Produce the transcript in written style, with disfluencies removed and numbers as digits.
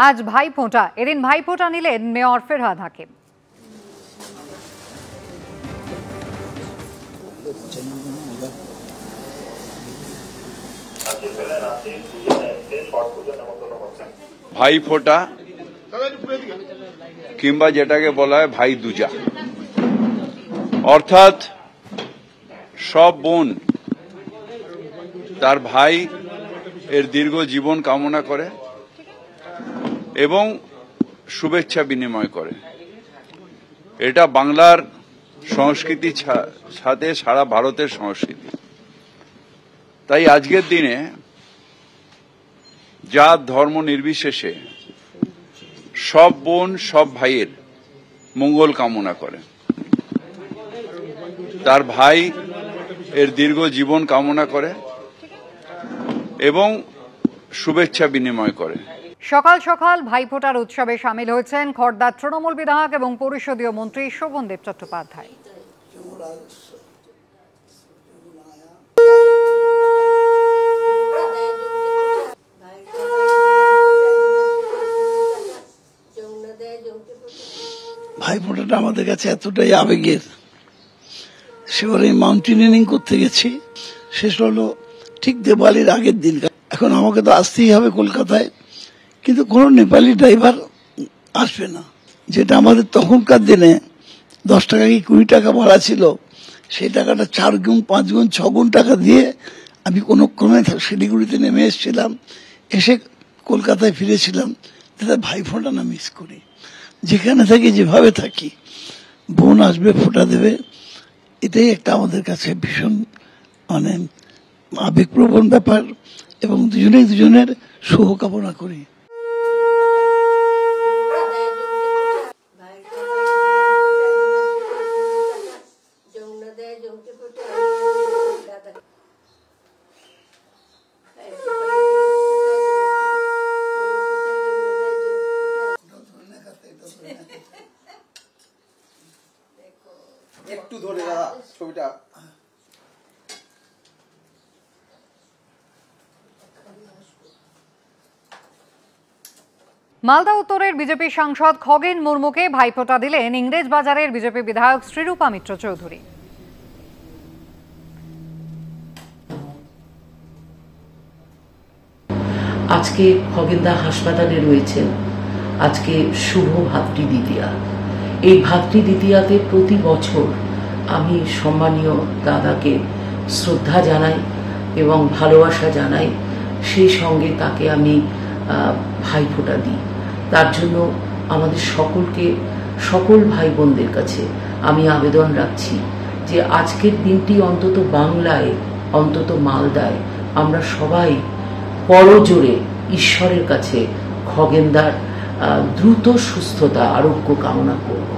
আজ ভাইফোঁটা। এদিন ভাইফোঁটা নিলেন মেয়র ফেরহাদ হাকিম। ভাইফোঁটা কিংবা যেটাকে বলা হয় ভাই দুজা, অর্থাৎ সব বোন তার ভাই এর দীর্ঘ জীবন কামনা করে এবং শুভেচ্ছা বিনিময় করে। এটা বাংলার সংস্কৃতির সাথে সারা ভারতের সংস্কৃতি। তাই আজকের দিনে জাত ধর্ম নির্বিশেষে সব বোন সব ভাইয়ের মঙ্গল কামনা করে, তার ভাই এর দীর্ঘ জীবন কামনা করে এবং শুভেচ্ছা বিনিময় করে। সকাল সকাল ভাইফোঁটার উৎসবে সামিল হয়েছেন খড়দার তৃণমূল বিধায়ক এবং পরিষদীয় মন্ত্রী শোভনদেব চট্টোপাধ্যায়। ভাইফোঁটাটা আমাদের কাছে এতটাই আবেগের। সেবারে মাউন্টেনিয়ারিং করতে গেছি, শেষ হলো ঠিক দেওয়ালির আগের দিন। এখন আমাকে তো আসতেই হবে কলকাতায়, কিন্তু কোনো নেপালি ড্রাইভার আসবে না। যেটা আমাদের তখনকার দিনে 10 টাকা কি 20 টাকা ভাড়া ছিল, সেই টাকাটা 4 গুণ 5 গুণ 6 গুণ টাকা দিয়ে আমি কোনো ক্রমে শিলিগুড়িতে নেমে এসেছিলাম, এসে কলকাতায় ফিরেছিলাম। তাতে ভাইফোঁটা না মিস করি। যেখানে থাকি যেভাবে থাকি, বোন আসবে ফোঁটা দেবে, এটাই একটা আমাদের কাছে ভীষণ আবেগপ্রবণ ব্যাপার এবং দুজনের শুভকামনা করি। একটু ধরে দাদা ছবিটা। মালদা উত্তরের বিজেপি সাংসদ খগেন মুর্মুকে ভাইফোঁটা দিলেন ইংরেজ বাজারের বিজেপি বিধায়ক শ্রীরূপা মিত্র চৌধুরী। আজকে খগেনদা হাসপাতালে রয়েছেন। আজকে শুভ ভাতৃ দ্বিতীয়া। এই ভাতৃ দ্বিতীয়াতে প্রতি বছর আমি সম্মানীয় দাদাকে শ্রদ্ধা জানাই এবং ভালোবাসা জানাই, সেই সঙ্গে তাকে আমি ভাইফোঁটা দিই। তার জন্য আমাদের সকল ভাই বোনদের কাছে আমি আবেদন রাখছি যে আজকের দিনটি অন্তত বাংলায়, অন্তত মালদায় আমরা সবাই করজোড়ে ঈশ্বরের কাছে খগেনদার দ্রুত সুস্থতা, আরোগ্য কামনা করব।